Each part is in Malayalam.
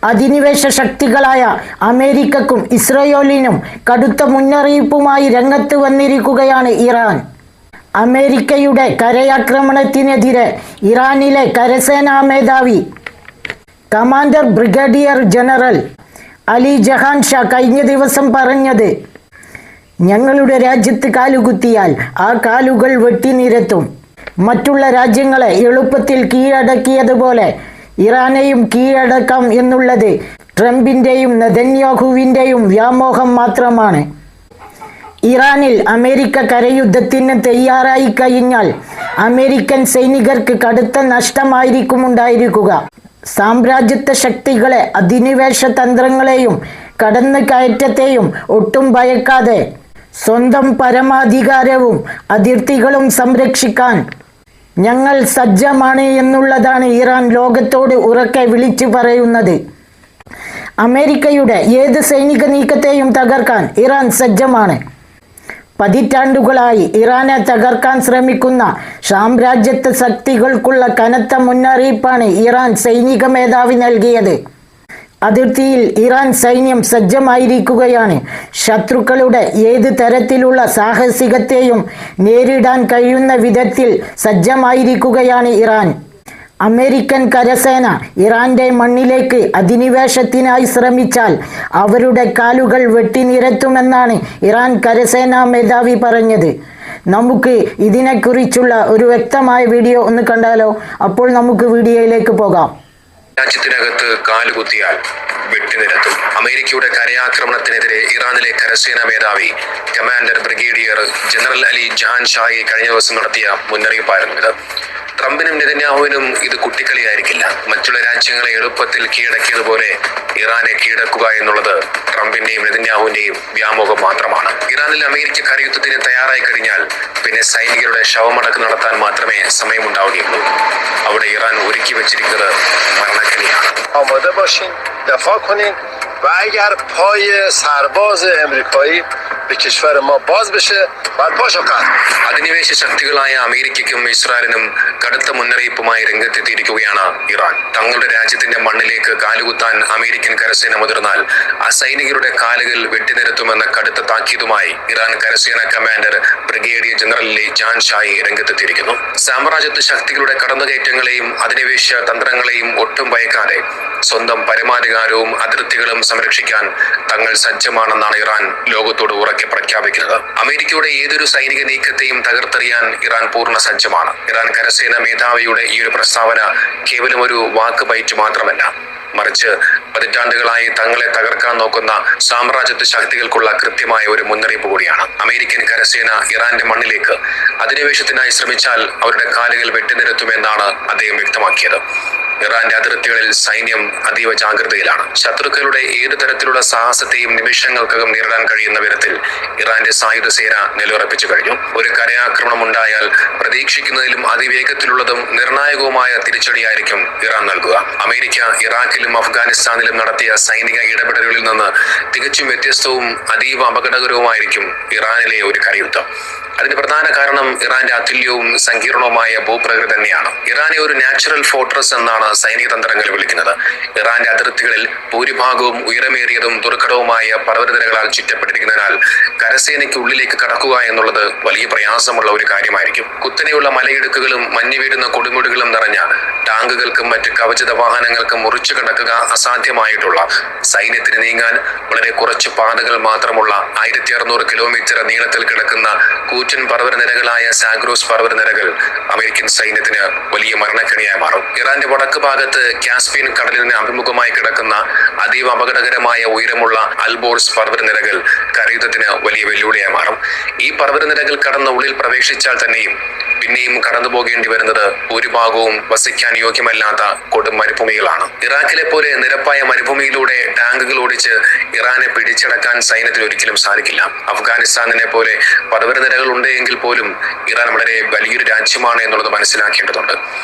അധിനിവേശ ശക്തികളായ അമേരിക്കക്കും ഇസ്രയേലിനും കടുത്ത മുന്നറിയിപ്പുമായി രംഗത്ത് വന്നിരിക്കുകയാണ് ഇറാൻ. അമേരിക്കയുടെ കരയാക്രമണത്തിനെതിരെ ഇറാനിലെ കരസേനാ മേധാവി commander brigadier general Ali Jahan Shah കഴിഞ്ഞ ദിവസം പറഞ്ഞത്, ഞങ്ങളുടെ രാജ്യത്ത് കാലുകുത്തിയാൽ ആ കാലുകൾ വെട്ടിനിരത്തും. മറ്റുള്ള രാജ്യങ്ങളെ എളുപ്പത്തിൽ കീഴടക്കിയതുപോലെ ഇറാനെയും കീഴടക്കാം എന്നുള്ളത് ട്രംപിൻ്റെയും നെതന്യാഹുവിൻ്റെയും വ്യാമോഹം മാത്രമാണ്. ഇറാനിൽ അമേരിക്ക കരയുദ്ധത്തിന് തയ്യാറായി കഴിഞ്ഞാൽ അമേരിക്കൻ സൈനികർക്ക് കടുത്ത നഷ്ടമായിരിക്കും ഉണ്ടായിരിക്കുക. സാമ്രാജ്യത്വ ശക്തികളെ, അധിനിവേശ തന്ത്രങ്ങളെയും കടന്നു കയറ്റത്തെയും ഒട്ടും ഭയക്കാതെ സ്വന്തം പരമാധികാരവും അതിർത്തികളും സംരക്ഷിക്കാൻ ഞങ്ങൾ സജ്ജമാണ് എന്നുള്ളതാണ് ഇറാൻ ലോകത്തോട് ഉറക്കെ വിളിച്ചു പറയുന്നത്. അമേരിക്കയുടെ ഏത് സൈനിക നീക്കത്തെയും തകർക്കാൻ ഇറാൻ സജ്ജമാണ്. പതിറ്റാണ്ടുകളായി ഇറാനെ തകർക്കാൻ ശ്രമിക്കുന്ന സാമ്രാജ്യത്വ ശക്തികൾക്കുള്ള കനത്ത മുന്നറിയിപ്പാണ് ഇറാൻ സൈനിക മേധാവി നൽകിയത്. അതിർത്തിയിൽ ഇറാൻ സൈന്യം സജ്ജമായിരിക്കുകയാണ്. ശത്രുക്കളുടെ ഏത് തരത്തിലുള്ള സാഹസികത്തെയും നേരിടാൻ കഴിയുന്ന വിധത്തിൽ സജ്ജമായിരിക്കുകയാണ് ഇറാൻ. അമേരിക്കൻ കരസേന ഇറാന്റെ മണ്ണിലേക്ക് അധിനിവേശത്തിനായി ശ്രമിച്ചാൽ അവരുടെ കാലുകൾ വെട്ടിനിരത്തുമെന്നാണ് ഇറാൻ കരസേനാ മേധാവി പറഞ്ഞത്. നമുക്ക് ഇതിനെക്കുറിച്ചുള്ള ഒരു വ്യക്തമായ വീഡിയോ ഒന്ന് കണ്ടാലോ? അപ്പോൾ നമുക്ക് വീഡിയോയിലേക്ക് പോകാം. രാജ്യത്തിനകത്ത് കാലുകുത്തിയാൽ വെട്ടിനിരത്തും. അമേരിക്കയുടെ കരയാക്രമണത്തിനെതിരെ ഇറാനിലെ കരസേനാ മേധാവി commander brigadier general Ali Jahanshahi കഴിഞ്ഞ ദിവസം നടത്തിയ മുന്നറിയിപ്പായിരുന്നു ഇത്. ട്രംപിനും നെതന്യാഹുവിനും ഇത് കുട്ടിക്കളിയായിരിക്കില്ല. മറ്റുള്ള രാജ്യങ്ങളെ എളുപ്പത്തിൽ കീഴടക്കിയതുപോലെ ഇറാനെ കീഴടക്കുക എന്നുള്ളത് ട്രംപിന്റെയും നെതന്യാഹുവിന്റെയും വ്യാമോഹം മാത്രമാണ്. ഇറാനിൽ അമേരിക്ക കരയുദ്ധത്തിന് തയ്യാറായി കഴിഞ്ഞാൽ പിന്നെ സൈനികരുടെ ശവമടക്ക് നടത്താൻ മാത്രമേ സമയമുണ്ടാവുകയുള്ളൂ. അവിടെ ഇറാൻ ഒരുക്കി വെച്ചിരിക്കുന്നത് മരണക്കെണിയാണ്. و اگر پای سرباز امریکایی به کشور ما باز بشه برپاشو قطع. അധിനിവേശ ശക്തികളായ അമേരിക്കയ്ക്കും ഇസ്രായേലിനും കടുത്ത മുന്നറിയിപ്പുമായി രംഗത്തെത്തിയിരിക്കുകയാണ് ഇറാൻ. തങ്ങളുടെ രാജ്യത്തിന്റെ മണ്ണിലേക്ക് കാലുകുത്താൻ അമേരിക്കൻ കരസേന മുതിർന്നാൽ ആ സൈനികരുടെ കാലുകൾ വെട്ടിനിരത്തുമെന്ന കടുത്ത താക്കീതുമായി ഇറാൻ കരസേന commander brigadier general Ali Jahanshahi രംഗത്തെത്തിയിരിക്കുന്നു. സാമ്രാജ്യത്വ ശക്തികളുടെ കടന്നുകയറ്റങ്ങളെയും അധിനിവേശ തന്ത്രങ്ങളെയും ഒട്ടും ഭയക്കാതെ സ്വന്തം പരമാധികാരവും അതിർത്തികളും സംരക്ഷിക്കാൻ തങ്ങൾ സജ്ജമാണെന്നാണ് ഇറാൻ ലോകത്തോട് ഉറക്കെ പ്രഖ്യാപിക്കുന്നത്. അമേരിക്കയുടെ ഏതൊരു സൈനിക നീക്കത്തെയും തകർത്തെറിയാൻ ഇറാൻ പൂർണ്ണ സജ്ജമാണ്. ഇറാൻ കരസേന മേധാവിയുടെ ഈ ഒരു പ്രസ്താവന കേവലം ഒരു വാക്ക് ബൈറ്റ് മാത്രമല്ല, മറിച്ച് പതിറ്റാണ്ടുകളായി തങ്ങളെ തകർക്കാൻ നോക്കുന്ന സാമ്രാജ്യത്വ ശക്തികൾക്കുള്ള കൃത്യമായ ഒരു മുന്നറിയിപ്പ് കൂടിയാണ്. അമേരിക്കൻ കരസേന ഇറാന്റെ മണ്ണിലേക്ക് അധിനിവേശത്തിനായി ശ്രമിച്ചാൽ അവരുടെ കാലുകൾ വെട്ടിനിരത്തുമെന്നാണ് അദ്ദേഹം വ്യക്തമാക്കിയത്. ഇറാന്റെ അതിർത്തികളിൽ സൈന്യം അതീവ ജാഗ്രതയിലാണ്. ശത്രുക്കളുടെ ഏതു തരത്തിലുള്ള സാഹസത്തെയും നിമിഷങ്ങൾക്കകം നേരിടാൻ കഴിയുന്ന വിധത്തിൽ ഇറാന്റെ സായുധ സേന നിലയുറപ്പിച്ചു കഴിഞ്ഞു. ഒരു കരയാക്രമണം ഉണ്ടായാൽ പ്രതീക്ഷിക്കുന്നതിലും അതിവേഗത്തിലുള്ളതും നിർണായകവുമായ തിരിച്ചടിയായിരിക്കും ഇറാൻ നൽകുക. അമേരിക്ക ഇറാഖിലും അഫ്ഗാനിസ്ഥാനിലും നടത്തിയ സൈനിക ഇടപെടലുകളിൽ നിന്ന് തികച്ചും വ്യത്യസ്തവും അതീവ അപകടകരവുമായിരിക്കും ഇറാനിലെ ഒരു കരയുദ്ധം. അതിന് പ്രധാന കാരണം ഇറാന്റെ അതുല്യവും സങ്കീർണവുമായ ഭൂപ്രകൃതി തന്നെയാണ്. ഇറാനെ ഒരു നാച്ചുറൽ ഫോർട്രസ് എന്നാണ് സൈനിക തന്ത്രങ്ങൾ വിളിക്കുന്നത്. ഇറാന്റെ അതിർത്തികളിൽ ഭൂരിഭാഗവും ഉയരമേറിയതും ദുർഘടവുമായ പർവ്വതനിരകളാൽ ചുറ്റപ്പെട്ടിരിക്കുന്നതിനാൽ കരസേനയ്ക്ക് ഉള്ളിലേക്ക് കടക്കുക എന്നുള്ളത് വലിയ പ്രയാസമുള്ള ഒരു കാര്യമായിരിക്കും. കുത്തനെയുള്ള മലയിടുക്കുകളും മഞ്ഞു വീഴുന്ന കൊടുമുടികളും നിറഞ്ഞ ടാങ്കുകൾക്കും മറ്റ് കവചിത വാഹനങ്ങൾക്കും മുറിച്ചു കടക്കുക അസാധ്യമായിട്ടുള്ള, സൈന്യത്തിന് നീങ്ങാൻ വളരെ കുറച്ച് പാതകൾ മാത്രമുള്ള 1600 കിലോമീറ്റർ നീളത്തിൽ കിടക്കുന്ന കൂറ്റൻ പർവ്വതനിരകളായ സാഗ്രോസ് പർവ്വതനിരകൾ അമേരിക്കൻ സൈന്യത്തിന് വലിയ മരണക്കെണിയായി മാറും. ഇറാന്റെ വടക്ക് ഭാഗത്ത് കാസ്പിയൻ കടലിന് അഭിമുഖമായി കിടക്കുന്ന അതീവ അപകടകരമായ ഉയരമുള്ള അൽബോർസ് പർവ്വതനിരകൾ കരയുദ്ധത്തിന് വലിയ വെല്ലുവിളിയായി മാറും. ഈ പർവ്വതനിരകൾ കടന്ന് ഉള്ളിൽ പ്രവേശിച്ചാൽ തന്നെയും പിന്നെയും കടന്നു പോകേണ്ടി വരുന്നത് ഭൂരിഭാഗവും വസിക്കാൻ യോഗ്യമല്ലാത്ത കൊടും മരുഭൂമികളാണ്. ഇറാഖിലെ പോലെ നിരപ്പായ മരുഭൂമിയിലൂടെ ടാങ്കുകൾ ഓടിച്ച് ഇറാനെ പിടിച്ചടക്കാൻ സൈന്യത്തിന് ഒരിക്കലും സാധിക്കില്ല. അഫ്ഗാനിസ്ഥാനിനെ പോലെ പർവ്വതനിരകൾ ഉണ്ട് എങ്കിൽ പോലും ഇറാൻ വളരെ വലിയൊരു രാജ്യമാണ് എന്നുള്ളത് മനസ്സിലാക്കേണ്ടതുണ്ട്.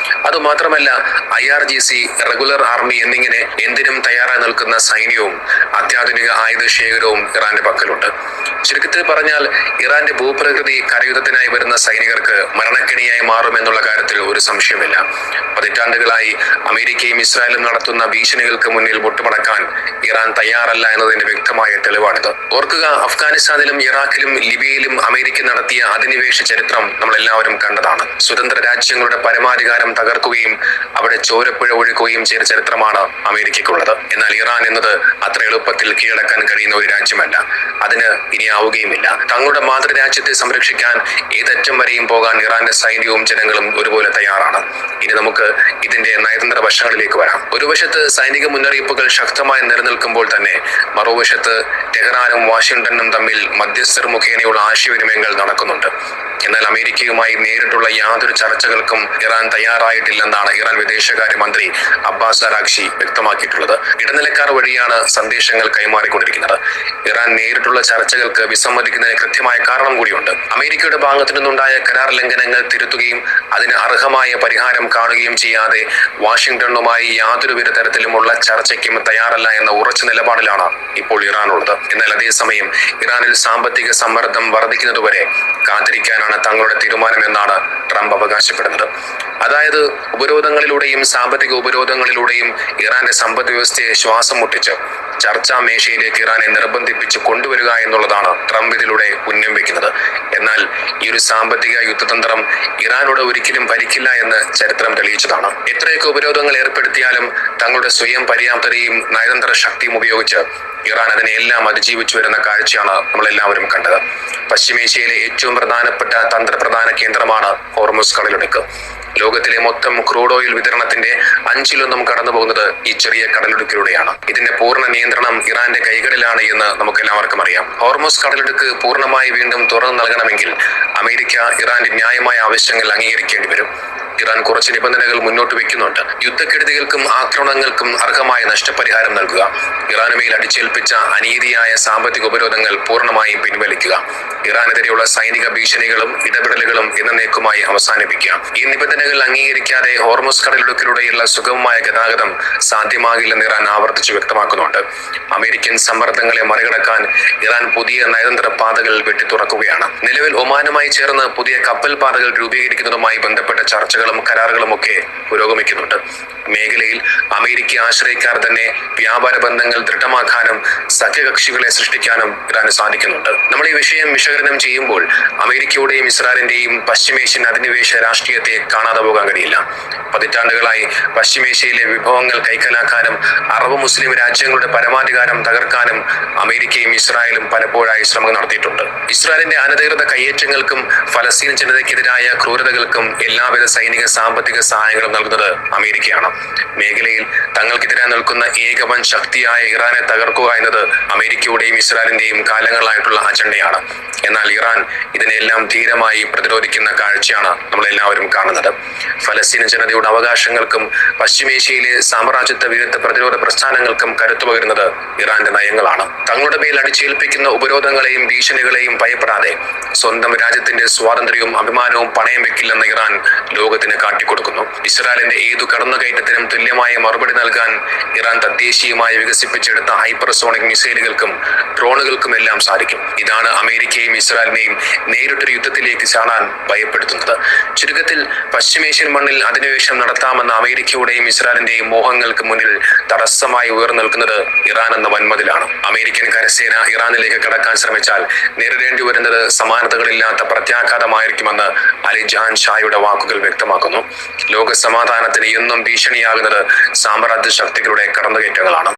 അതുമാത്രമല്ല IRGC, റെഗുലർ ആർമി എന്നിങ്ങനെ എന്തിനും തയ്യാറായി നിൽക്കുന്ന സൈന്യവും അത്യാധുനിക ആയുധ ശേഖരവും ഇറാന്റെ പക്കലുണ്ട്. ചുരുക്കത്തിൽ പറഞ്ഞാൽ ഇറാന്റെ ഭൂപ്രകൃതി കരയുദ്ധത്തിനായി വരുന്ന സൈനികർക്ക് മരണക്കെണിയായി മാറുമെന്നുള്ള കാര്യത്തിൽ ഒരു സംശയമില്ല. പതിറ്റാണ്ടുകളായി അമേരിക്കയും ഇസ്രായേലും നടത്തുന്ന ഭീഷണികൾക്ക് മുന്നിൽ മുട്ടുമടക്കാൻ ഇറാൻ തയ്യാറല്ല എന്നതിന്റെ വ്യക്തമായ തെളിവാണിത്. ഓർക്കുക, അഫ്ഗാനിസ്ഥാനിലും ഇറാഖിലും ലിബിയയിലും അമേരിക്ക നടത്തിയ അധിനിവേശ ചരിത്രം നമ്മളെല്ലാവരും കണ്ടതാണ്. സ്വതന്ത്ര രാജ്യങ്ങളുടെ പരമാധികാരം തകർക്കുകയും അവിടെ ചോരപ്പുഴ ഒഴുക്കുകയും ചെയ്ത ചരിത്രമാണ് അമേരിക്കയ്ക്കുള്ളത്. എന്നാൽ ഇറാൻ എന്നത് അത്ര എളുപ്പത്തിൽ കീഴടക്കാൻ കഴിയുന്ന ഒരു രാജ്യമല്ല. അതിന് ഇനി ആവുകയുമില്ല. തങ്ങളുടെ മാതൃരാജ്യത്തെ സംരക്ഷിക്കാൻ ഏതറ്റം വരെയും പോകാൻ ഇറാന്റെ സൈന്യവും ജനങ്ങളും ഒരുപോലെ തയ്യാറാണ്. ഇനി നമുക്ക് ഇതിന്റെ നയതന്ത്ര വശങ്ങളിലേക്ക് വരാം. ഒരു വശത്ത് സൈനിക മുന്നറിയിപ്പുകൾ ശക്തമായി നിലനിൽക്കുമ്പോൾ തന്നെ മറുവശത്ത് ടെഹ്റാനും വാഷിംഗ്ടണും തമ്മിൽ മധ്യസ്ഥർ മുഖേനയുള്ള ആശയവിനിമയങ്ങൾ നടക്കുന്നുണ്ട്. എന്നാൽ അമേരിക്കയുമായി നേരിട്ടുള്ള യാതൊരു ചർച്ചകൾക്കും ഇറാൻ തയ്യാറായിട്ടില്ലെന്നാണ് ഇറാൻ വിദേശകാര്യമന്ത്രി അബ്ബാസ് അറാഗ്ചി വ്യക്തമാക്കിയിട്ടുള്ളത്. ഇടനിലക്കാർ വഴിയാണ് സന്ദേശങ്ങൾ കൈമാറിക്കൊണ്ടിരിക്കുന്നത്. ഇറാൻ നേരിട്ടുള്ള ചർച്ചകൾക്ക് വിസമ്മതിക്കുന്നതിന് കൃത്യമായ കാരണം കൂടിയുണ്ട്. അമേരിക്കയുടെ ഭാഗത്തു നിന്നുണ്ടായ കരാർ ലംഘനങ്ങൾ തിരുത്തുകയും അതിന് അർഹമായ പരിഹാരം കാണുകയും ചെയ്യാതെ വാഷിംഗ്ടണുമായി യാതൊരു തരത്തിലുമുള്ള ചർച്ചയ്ക്കും തയ്യാറല്ല എന്ന ഉറച്ച നിലപാടിലാണ് ഇപ്പോൾ ഇറാനുള്ളത്. എന്നാൽ അതേസമയം ഇറാനിൽ സാമ്പത്തിക സമ്മർദ്ദം വർദ്ധിക്കുന്നതുവരെ കാത്തിരിക്കാനാണ് തങ്ങളുടെ തീരുമാനമെന്നാണ് ട്രംപ് അവകാശപ്പെടുന്നത്. അതായത് ഉപരോധങ്ങളിലൂടെയും സാമ്പത്തിക ഉപരോധങ്ങളിലൂടെയും ഇറാന്റെ സമ്പദ് വ്യവസ്ഥയെ ശ്വാസം മുട്ടിച്ച് ചർച്ചാ മേശയിലേക്ക് ഇറാനെ നിർബന്ധിപ്പിച്ച് കൊണ്ടുവരിക എന്നുള്ളതാണ് ട്രംപ് ഇതിലൂടെ ഉന്നം വെക്കുന്നത്. എന്നാൽ ഈ ഒരു സാമ്പത്തിക യുദ്ധതന്ത്രം ഇറാനോട് ഒരിക്കലും ഭരിക്കില്ല എന്ന് ചരിത്രം തെളിയിച്ചതാണ്. എത്രയൊക്കെ ഉപരോധങ്ങൾ ഏർപ്പെടുത്തിയാലും തങ്ങളുടെ സ്വയം പര്യാപ്തതയും നയതന്ത്ര ശക്തിയും ഉപയോഗിച്ച് ഇറാൻ അതിനെല്ലാം അതിജീവിച്ചു വരുന്ന കാഴ്ചയാണ് നമ്മളെല്ലാവരും കണ്ടത്. പശ്ചിമേഷ്യയിലെ ഏറ്റവും പ്രധാനപ്പെട്ട തന്ത്രപ്രധാന കേന്ദ്രമാണ് ഹോർമുസ് കടലിടുക്ക്. ലോകത്തിലെ മൊത്തം ക്രൂഡ് ഓയിൽ വിതരണത്തിന്റെ 1/5 കടന്നു പോകുന്നത് ഈ ചെറിയ കടലിടുക്കിലൂടെയാണ്. ഇതിന്റെ പൂർണ്ണ നിയന്ത്രണം ഇറാന്റെ കൈകളിലാണ് എന്ന് നമുക്ക് എല്ലാവർക്കും അറിയാം. ഹോർമുസ് കടലിടുക്ക് പൂർണ്ണമായി വീണ്ടും തുറന്നു നൽകണമെങ്കിൽ അമേരിക്ക ഇറാന്റെ ന്യായമായ ആവശ്യങ്ങൾ അംഗീകരിക്കേണ്ടി വരും. ഇറാൻ കുറച്ച് നിബന്ധനകൾ മുന്നോട്ട് വെക്കുന്നുണ്ട്. യുദ്ധക്കെടുതികൾക്കും ആക്രമണങ്ങൾക്കും അർഹമായ നഷ്ടപരിഹാരം നൽകുക, ഇറാനുമേൽ അടിച്ചേൽപ്പിച്ച അനീതിയായ സാമ്പത്തിക ഉപരോധങ്ങൾ പൂർണ്ണമായും പിൻവലിക്കുക, ഇറാനെതിരെയുള്ള സൈനിക ഭീഷണികളും ഇടപെടലുകളും എന്നേക്കുമായി അവസാനിപ്പിക്കുക. ഈ നിബന്ധനകൾ അംഗീകരിക്കാതെ ഹോർമുസ് കടലിടുക്കിലൂടെയുള്ള സുഗമമായ ഗതാഗതം സാധ്യമാകില്ലെന്ന് ഇറാൻ ആവർത്തിച്ചു വ്യക്തമാക്കുന്നുണ്ട്. അമേരിക്കൻ സമ്മർദ്ദങ്ങളെ മറികടക്കാൻ ഇറാൻ പുതിയ നയതന്ത്ര പാതകൾ വെട്ടിത്തുറക്കുകയാണ്. നിലവിൽ ഒമാനുമായി ചേർന്ന് പുതിയ കപ്പൽ പാതകൾ രൂപീകരിക്കുന്നതുമായി ബന്ധപ്പെട്ട ചർച്ചകളും കരാറുകളും ഒക്കെ പുരോഗമിക്കുന്നുണ്ട്. മേഖലയിൽ അമേരിക്ക ആശ്രയിക്കാതെ തന്നെ വ്യാപാര ബന്ധങ്ങൾ ദൃഢമാക്കാനും സഖ്യകക്ഷികളെ സൃഷ്ടിക്കാനും ഇറാന് സാധിക്കുന്നുണ്ട്. നമ്മൾ ഈ വിഷയം വിശകലനം ചെയ്യുമ്പോൾ അമേരിക്കയുടെയും ഇസ്രായേലിന്റെയും പശ്ചിമേഷ്യൻ അധിനിവേശ രാഷ്ട്രീയത്തെ കാണാതെ പോകാൻ കഴിയില്ല. പതിറ്റാണ്ടുകളായി പശ്ചിമേഷ്യയിലെ വിഭവങ്ങൾ കൈക്കലാക്കാനും അറബ് മുസ്ലിം രാജ്യങ്ങളുടെ പരമാധികാരം തകർക്കാനും അമേരിക്കയും ഇസ്രായേലും പലപ്പോഴായി ശ്രമം നടത്തിയിട്ടുണ്ട്. ഇസ്രായേലിന്റെ അനധികൃത കയ്യേറ്റങ്ങൾക്കും ഫലസ്തീൻ ജനതയ്ക്കെതിരായ ക്രൂരതകൾക്കും എല്ലാവിധ സൈനിക സാമ്പത്തിക സഹായങ്ങളും നൽകുന്നത് അമേരിക്കയാണ്. മേഖലയിൽ തങ്ങൾക്കെതിരായി നിൽക്കുന്ന ഏകവൻ ശക്തിയായ ഇറാനെ തകർക്കുക എന്നത് അമേരിക്കയുടെയും ഇസ്രായേലിന്റെയും കാലങ്ങളായിട്ടുള്ള അജണ്ടയാണ്. എന്നാൽ ഇറാൻ ഇതിനെല്ലാം ധീരമായി പ്രതിരോധിക്കുന്ന കാഴ്ചയാണ് നമ്മളെല്ലാവരും കാണുന്നത്. ഫലസ്തീൻ ജനതയുടെ അവകാശങ്ങൾക്കും പശ്ചിമേഷ്യയിലെ സാമ്രാജ്യത്വ വിരുദ്ധ പ്രതിരോധ പ്രസ്ഥാനങ്ങൾക്കും കരുത്തു പകരുന്നത് ഇറാന്റെ നയങ്ങളാണ്. തങ്ങളുടെ മേൽ അടിച്ചേൽപ്പിക്കുന്ന ഉപരോധങ്ങളെയും ഭീഷണികളെയും ഭയപ്പെടാതെ സ്വന്തം രാജ്യത്തിന്റെ സ്വാതന്ത്ര്യവും അഭിമാനവും പണയം വെക്കില്ലെന്ന് ഇറാൻ ലോകത്തിന് കാട്ടിക്കൊടുക്കുന്നു. ഇസ്രായേലിന്റെ ഏതു കടന്നുകയറ്റത്തിനും തുല്യമായ മറുപടി നൽകാൻ ഇറാൻ തദ്ദേശീയമായി വികസിപ്പിച്ചെടുത്ത ഹൈപ്പർസോണിക് മിസൈലുകൾക്കും ഡ്രോണുകൾക്കും എല്ലാം സാധിക്കും. ഇതാണ് അമേരിക്കയും ഇസ്രായേലിനെയും നേരിട്ടൊരു യുദ്ധത്തിലേക്ക് ചാടാൻ ഭയപ്പെടുത്തുന്നത്. ചുരുക്കത്തിൽ പശ്ചിമേഷ്യൻ മണ്ണിൽ അധിനിവേശം നടത്താമെന്ന അമേരിക്കയുടെയും ഇസ്രായേലിന്റെയും മോഹങ്ങൾക്ക് മുന്നിൽ തടസ്സമായി ഉയർന്നു നിൽക്കുന്നത് ഇറാൻ എന്ന വൻമതിലാണ്. അമേരിക്കൻ കരസേന ഇറാനിലേക്ക് കടക്കാൻ ശ്രമിച്ചാൽ നേരിടേണ്ടി വരുന്നത് സമാനതകളില്ലാത്ത പ്രത്യാഘാതമായിരിക്കുമെന്ന് അലി ജഹാൻ ഷായുടെ വാക്കുകൾ വ്യക്തമാക്കുന്നു. ലോക സമാധാനത്തിന് എന്നും ഭീഷണിയാകുന്നത് സാമ്രാജ്യ ശക്തികളുടെ കടന്നുകയറ്റങ്ങളാണ്.